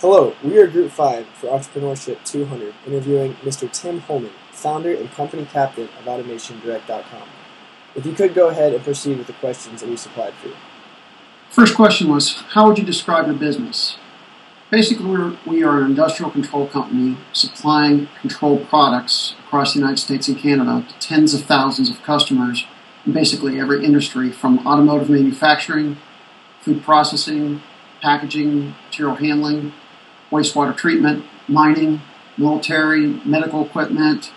Hello, we are Group 5 for Entrepreneurship 200, interviewing Mr. Tim Holman, founder and company captain of AutomationDirect.com. If you could go ahead and proceed with the questions that we supplied for you. First question was, how would you describe your business? Basically, we are an industrial control company supplying control products across the United States and Canada to tens of thousands of customers in basically every industry, from automotive manufacturing, food processing, packaging, material handling, wastewater treatment, mining, military, medical equipment,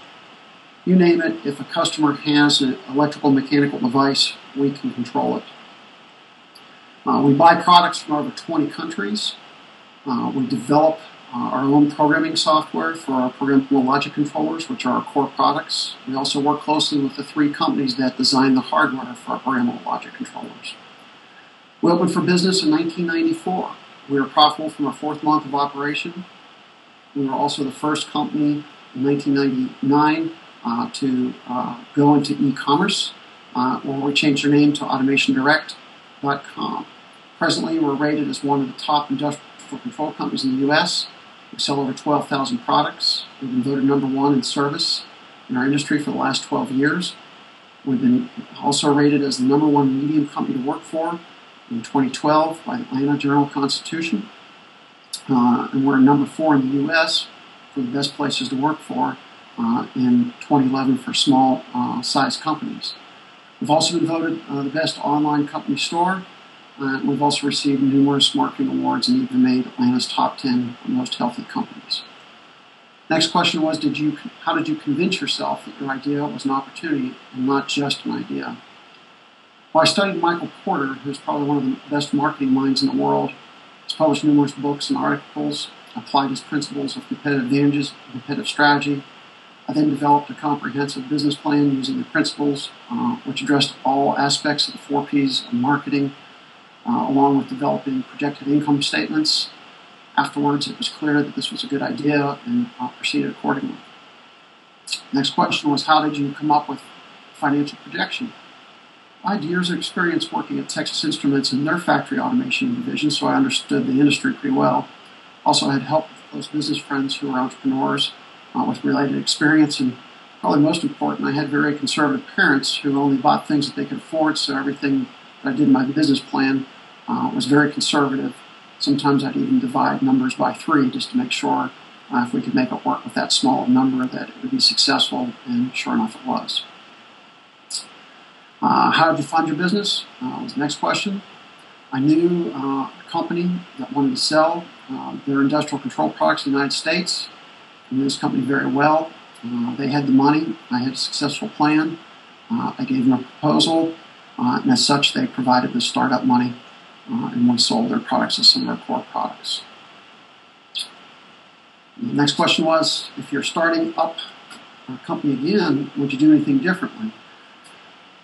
you name it. If a customer has an electrical mechanical device, we can control it. We buy products from over 20 countries. We develop our own programming software for our programmable logic controllers, which are our core products. We also work closely with the 3 companies that design the hardware for our programmable logic controllers. We opened for business in 1994. We were profitable from our 4th month of operation. We were also the first company in 1999 to go into e-commerce, where we changed our name to AutomationDirect.com. Presently, we're rated as one of the top industrial control companies in the U.S. We sell over 12,000 products. We've been voted number 1 in service in our industry for the last 12 years. We've been also rated as the number 1 medium company to work for in 2012 by the Atlanta Journal-Constitution. And we're number 4 in the U.S. for the best places to work for in 2011 for small size companies. We've also been voted the best online company store. We've also received numerous marketing awards and even made Atlanta's top 10 most healthy companies. Next question was, how did you convince yourself that your idea was an opportunity and not just an idea? Well, I studied Michael Porter, who's probably one of the best marketing minds in the world. He's published numerous books and articles, applied his principles of competitive advantages and competitive strategy. I then developed a comprehensive business plan using the principles, which addressed all aspects of the 4 Ps of marketing, along with developing projected income statements. Afterwards, it was clear that this was a good idea and proceeded accordingly. Next question was, how did you come up with financial projection? I had years of experience working at Texas Instruments in their factory automation division, so I understood the industry pretty well. Also, I had help with close business friends who were entrepreneurs with related experience, and probably most important, I had very conservative parents who only bought things that they could afford, so everything that I did in my business plan was very conservative. Sometimes I'd even divide numbers by 3 just to make sure if we could make it work with that small number that it would be successful, and sure enough it was. How did you fund your business? Was the next question. I knew a company that wanted to sell their industrial control products in the United States. I knew this company very well. They had the money. I had a successful plan. I gave them a proposal, and as such, they provided the startup money, and we sold their products as some of their core products. The next question was, if you're starting up a company again, would you do anything differently?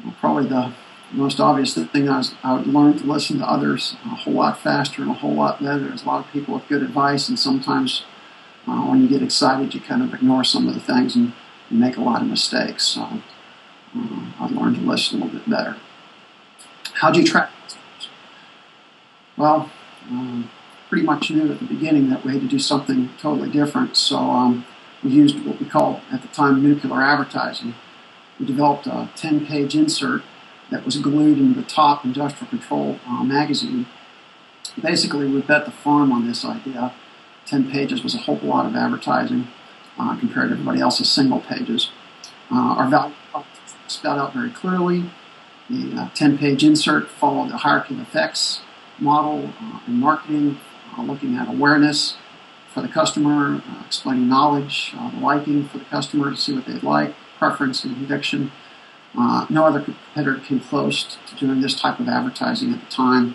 Well, probably the most obvious thing is I would learn to listen to others a whole lot faster and a whole lot better. There's a lot of people with good advice, and sometimes when you get excited, you kind of ignore some of the things and make a lot of mistakes. So I've learned to listen a little bit better. How do you track customers? Well, pretty much knew at the beginning that we had to do something totally different. So we used what we called at the time nuclear advertising. We developed a 10-page insert that was glued into the top industrial control magazine. Basically, we bet the farm on this idea. 10 pages was a whole lot of advertising compared to everybody else's single pages. Our value proposition was spelled out very clearly. The 10-page insert followed the hierarchy of effects model in marketing, looking at awareness for the customer, explaining knowledge, liking for the customer to see what they'd like, preference and conviction. No other competitor came close to doing this type of advertising at the time,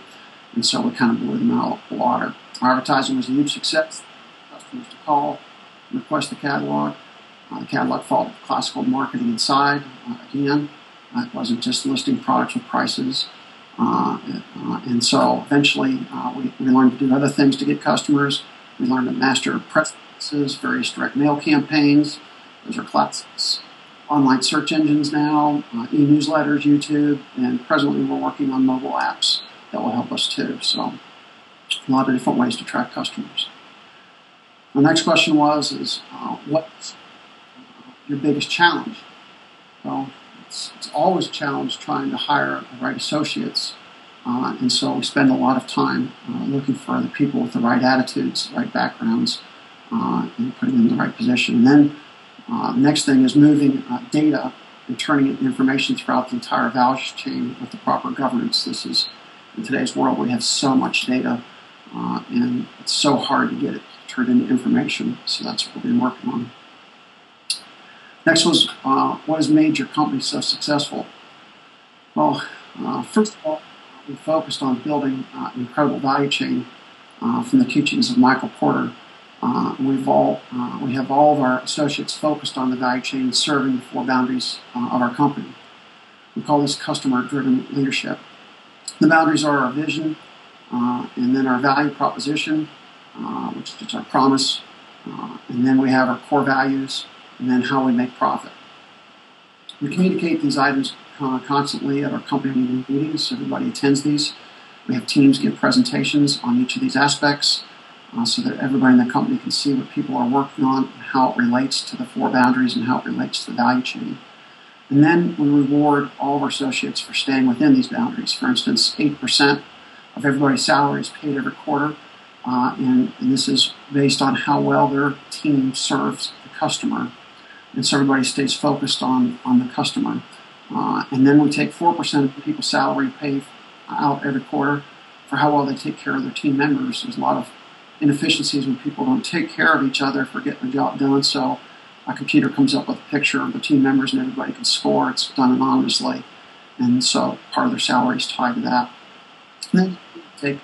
and so we kind of blew them out of the water. Our advertising was a huge success. Customers to call, request the catalog. The catalog followed classical marketing inside. Again, it wasn't just listing products with prices. And so eventually we learned to do other things to get customers. We learned to master press releases, various direct mail campaigns. Those are classics. Online search engines now, e-newsletters, YouTube, and presently we're working on mobile apps that will help us too. So a lot of different ways to track customers. The next question was what's your biggest challenge? Well, it's always a challenge trying to hire the right associates. And so we spend a lot of time looking for the people with the right attitudes, the right backgrounds, and putting them in the right position. And then the next thing is moving data and turning it into information throughout the entire value chain with the proper governance. This is, in today's world, we have so much data, and it's so hard to get it turned into information. So that's what we've been working on. Next was, what has made your company so successful? Well, first of all, we focused on building an incredible value chain from the teachings of Michael Porter. We have all of our associates focused on the value chain, serving the four boundaries of our company. We call this customer-driven leadership. The boundaries are our vision, and then our value proposition, which is our promise, and then we have our core values, and then how we make profit. We communicate these items constantly at our company meetings. Everybody attends these. We have teams give presentations on each of these aspects so that everybody in the company can see what people are working on and how it relates to the four boundaries and how it relates to the value chain. And then we reward all of our associates for staying within these boundaries. For instance, 8% of everybody's salary is paid every quarter, and this is based on how well their team serves the customer. And so everybody stays focused on the customer. And then we take 4% of the people's salary paid out every quarter for how well they take care of their team members. There's a lot of inefficiencies when people don't take care of each other for getting the job done. So a computer comes up with a picture of the team members and everybody can score. It's done anonymously. And so part of their salary is tied to that. And then we take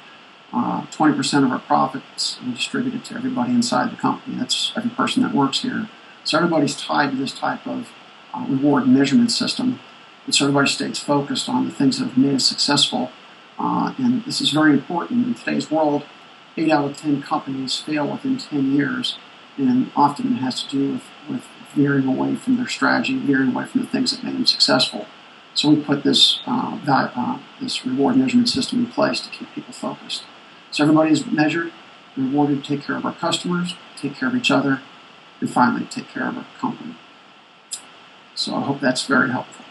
20% of our profits and distribute it to everybody inside the company. That's every person that works here. So everybody's tied to this type of reward and measurement system. And so everybody stays focused on the things that have made us successful. And this is very important. In today's world, 8 out of 10 companies fail within 10 years. And often it has to do with veering away from their strategy, veering away from the things that made them successful. So we put this reward measurement system in place to keep people focused. So everybody is measured, rewarded to take care of our customers, take care of each other, and finally take care of our company. So I hope that's very helpful.